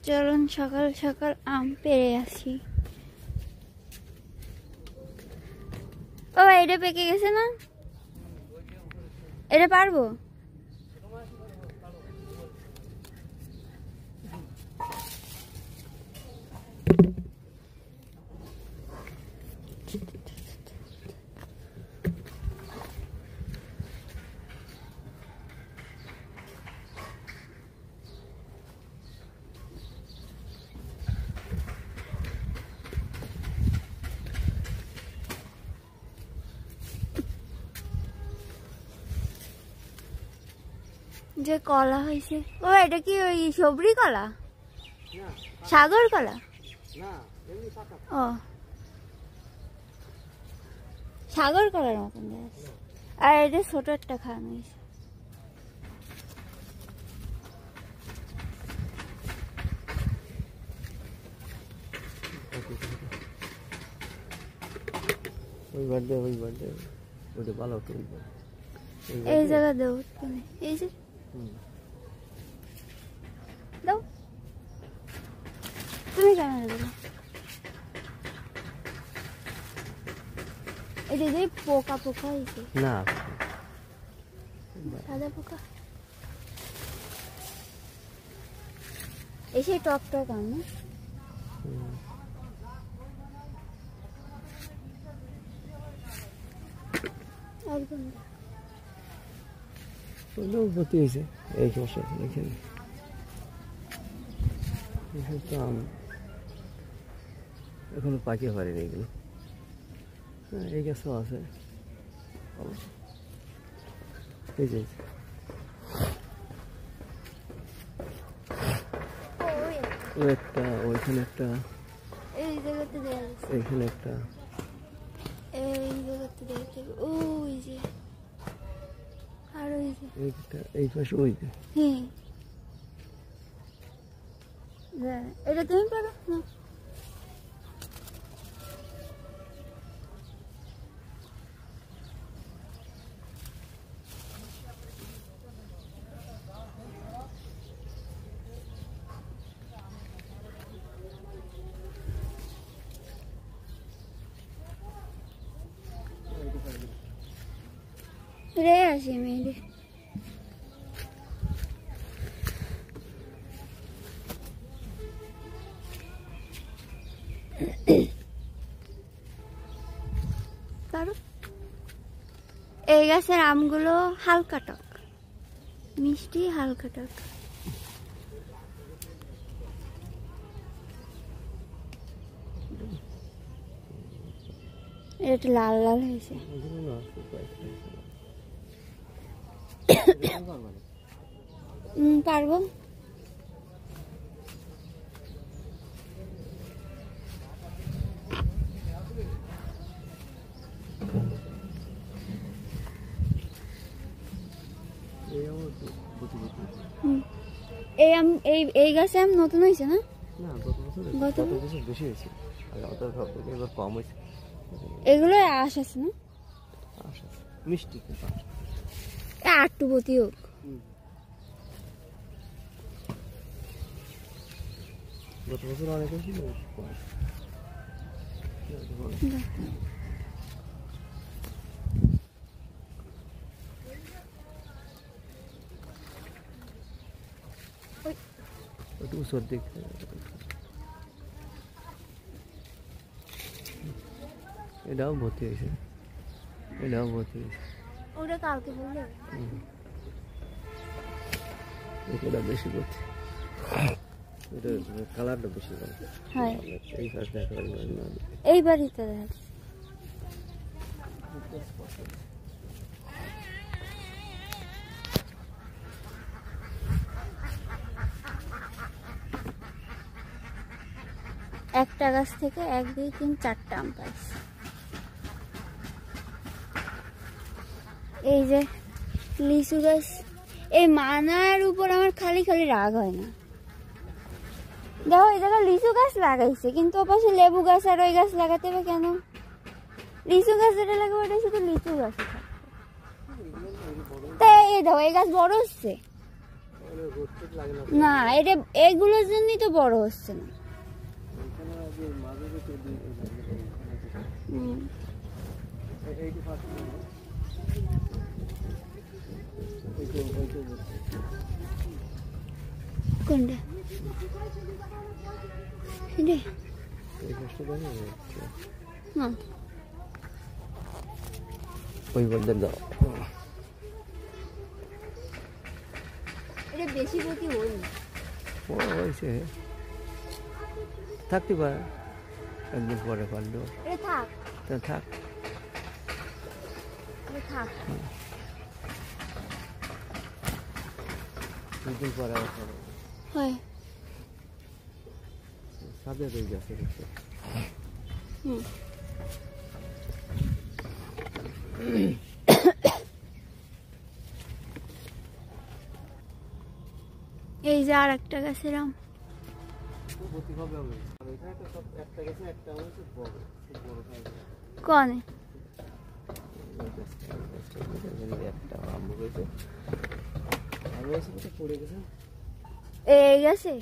চলুন সকাল সকাল আম পেড়ে আসি। বাবা এটা পেকে গেছে না, এটা পারবো? যে কলা হয়েছে, ও এটা কি ওই সবরি কলা, সাগর কলা? ও সাগর কলার মতন, আর এটা ছোট একটা খাওয়ানো হয়েছে। এই জায়গা দেও, এই যে দাও, তুমি কেন দেবো? এটা যে পোকা পোকা হয়েছে না, সাদা পোকা এই সেই টক টক আম না? এখনো পাকিয়ে পারেনি এগুলো, এই গাছও আছে। এই যে একটা, ওইখানে একটা, এই জায়গাতে দেয়া আছে, এইখানে একটা, এই জায়গাতে দেয়া আছে, ওই যে আর ওই যে এইটা, এই পাশে ওই যে। হ্যাঁ এটা তুমি পারো না? রে আসি মেয়েরে পারো। এই গাছের আমগুলো হালকা টক মিষ্টি, হালকা টক। এটা লাল লাল হয়েছে। পারবো। এই গাছে আম নতুন হয়েছে না? গত বছর বেশি হয়েছে, এবার কম হয়েছে। এগুলো আশ আছে না? মিষ্টি একটু বতি হোক। গত বছর অনেক হয়েছিল। এটাও ভর্তি হয়েছে, এটাও ভর্তি হয়েছে। ওটা কালকে বললে এটা বেশি ভর্তি, এটা কালারটা বেশি ভালো। হ্যাঁ এই গাছ দেখা এই বাড়িতে দেখা একটা গাছ থেকে 1 2 3 4টা আম পাইছি। এই যে লিচু গাছ, এই মানার উপর আমার খালি খালি রাগ হয় না। দেখো এই জায়গায় লিচু গাছ লাগাইছে, কিন্তু ওপাশে লেবু গাছ আর ওই গাছ লাগাতে হবে কেন? লিচু গাছ যেটা লাগাবো ওটা শুধু লিচু গাছ। তাই এই দেখো এই গাছ বড় হচ্ছে, না এটা এগুলোর জন্যই তো বড় হচ্ছে না। কোনটা না ওই বলদের দাও এটা বেশি গতি হয়নি। ও হয়েছে থাকতে পারে একদিন পরে পারলো এটা থাক তা থাক এটা থাক দুদিন পরে হয় সাদে রয়ে গেছে এই যে আর একটা গাছের আম কনে এই গাছে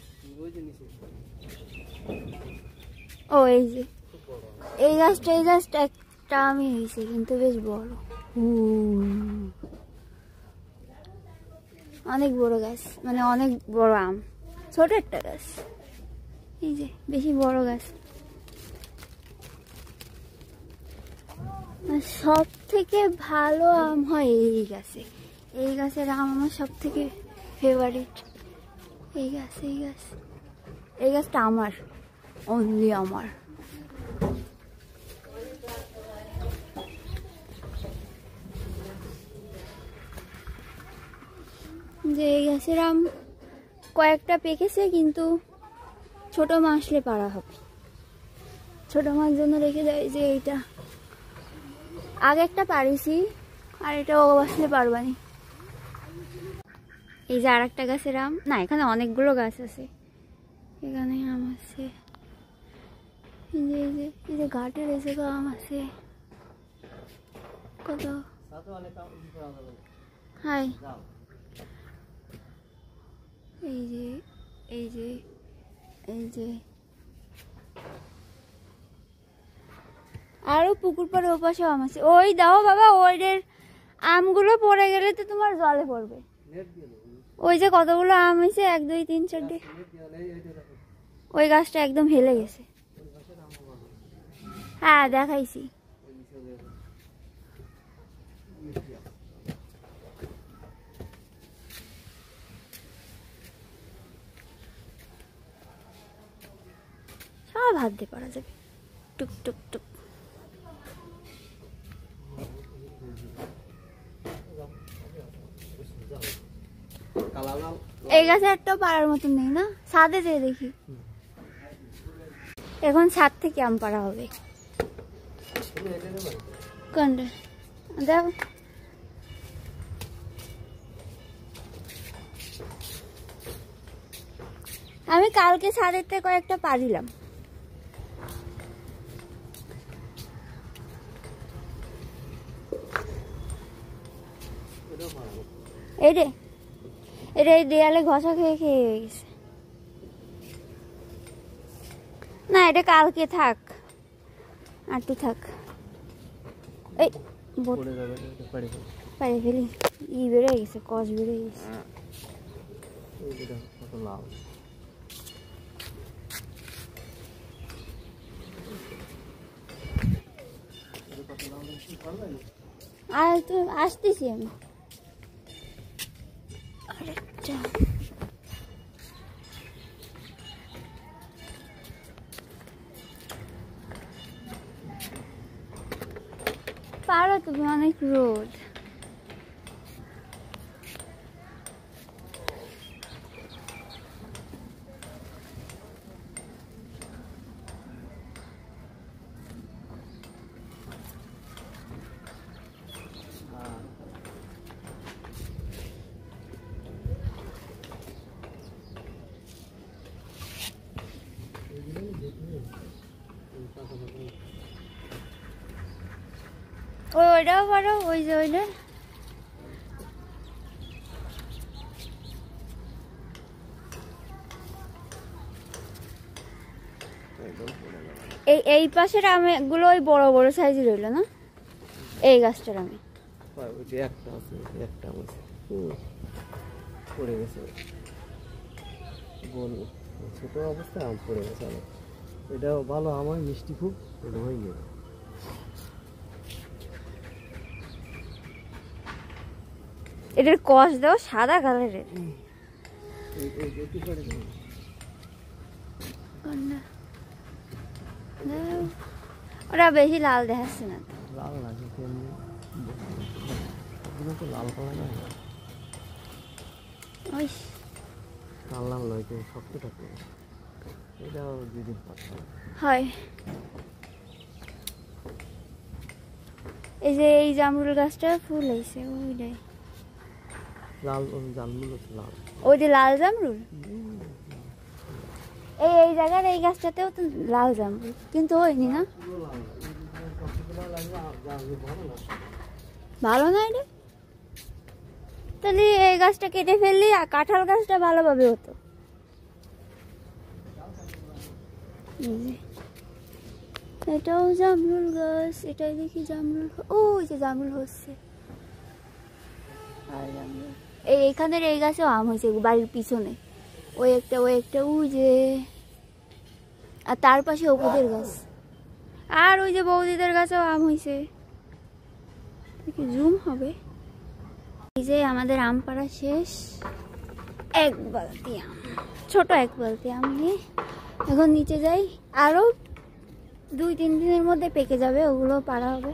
ও এই যে এই গাছটা একটা আমি হয়েছে কিন্তু বেশ বড় অনেক বড় গাছ মানে অনেক বড় আম ছোট একটা গাছ এই যে বেশি বড় গাছ সব থেকে ভালো আম হয় এই গাছে এই গাছের আম আমার সব থেকে ফেভারিট এই গাছটা আমার অনলি আমার যে এই গাছের আম কয়েকটা পেকেছে কিন্তু ছোট মাছ আসলে পারা হবে ছোট মাছ জন্য রেখে দেয় যে এইটা আগে একটা পারিছি আর এটা ও আসলে পারবানি এই যে আর একটা গাছের আম না এখানে অনেকগুলো গাছ আছে এখানে আম আছে এই যে ঘাটের এসে আম আছে কত হাই এই যে আরো পুকুর পাড়ে ওপাশে আম আছে ওই দাও বাবা ওইদের আমগুলো পড়ে গেলে তো তোমার জলে পড়বে ওই যে কতগুলো আম হয়েছে 1 2 3 4 ওই গাছটা একদম হেলে গেছে হ্যাঁ দেখাইছি সব হাত দিয়ে পারা যাবে টুক টুক টুক এই গাছে একটাও পাড়ার মতন নেই না ছাদে যেয়ে দেখি এখন ছাদ থেকে আম পাড়া হবে কোনটা দেখো আমি কালকে ছাদের থেকে কয়েকটা পারিলাম এটা এই দেয়ালে ঘষা খেয়ে খেয়ে গেছে না এটা কালকে থাক আটটু থাক এই পারে ফেলি বেড়ে গেছে কষ বেড়ে গেছে আর তো আসতেছি আমি আরেকটা পারো তুমি অনেক রোদ ওইটাও পারো ওই যে ওইটা এই পাশের আমগুলো ওই বড় বড় সাইজের রইল না, এই গাছটার আমি একটা আছে, একটা আছে পড়ে গেছে, ছোট অবস্থায় আম পড়ে গেছে অনেক। এটাও ভালো আমার মিষ্টি খুব, এটা হয়ে গেছে। এটার কষ দাও সাদা কালারের। ওরা বেশি লাল দেখাচ্ছে না, লাল লাগে তো লাল কালার না, ওই লাল লাল নয় তো শক্ত থাকে, এটাও দুদিন পাচ্ছে হয়। এই যে এই জামরুল গাছটা ফুল হয়েছে, ওইটাই লাল জামরুল, লাল ওই যে লাল জামরুল। এই জায়গার এই গাছটাতেও তো লাল জামরুল, কিন্তু হয়নি না, ভালো না এটা। তাহলে এই গাছটা কেটে ফেললি আর কাঁঠাল গাছটা ভালোভাবে হতো। এটাও জামরুল গাছ, এটাই দেখি জামরুল, ও ওই যে জামরুল হচ্ছে। আর জামরুল এইখানের এই গাছেও আম হয়েছে বাড়ির পিছনে, ওই একটা ওই যে, আর তার পাশে অপুদের গাছ, আর ওই যে বৌদিদের গাছেও আম হয়েছে। জুম হবে। এই যে আমাদের আম পাড়া শেষ, এক বালতি আম, ছোট এক বালতি আম নিয়ে এখন নিচে যাই। আরো 2-3 দিনের মধ্যে পেকে যাবে, ওগুলো পাড়া হবে।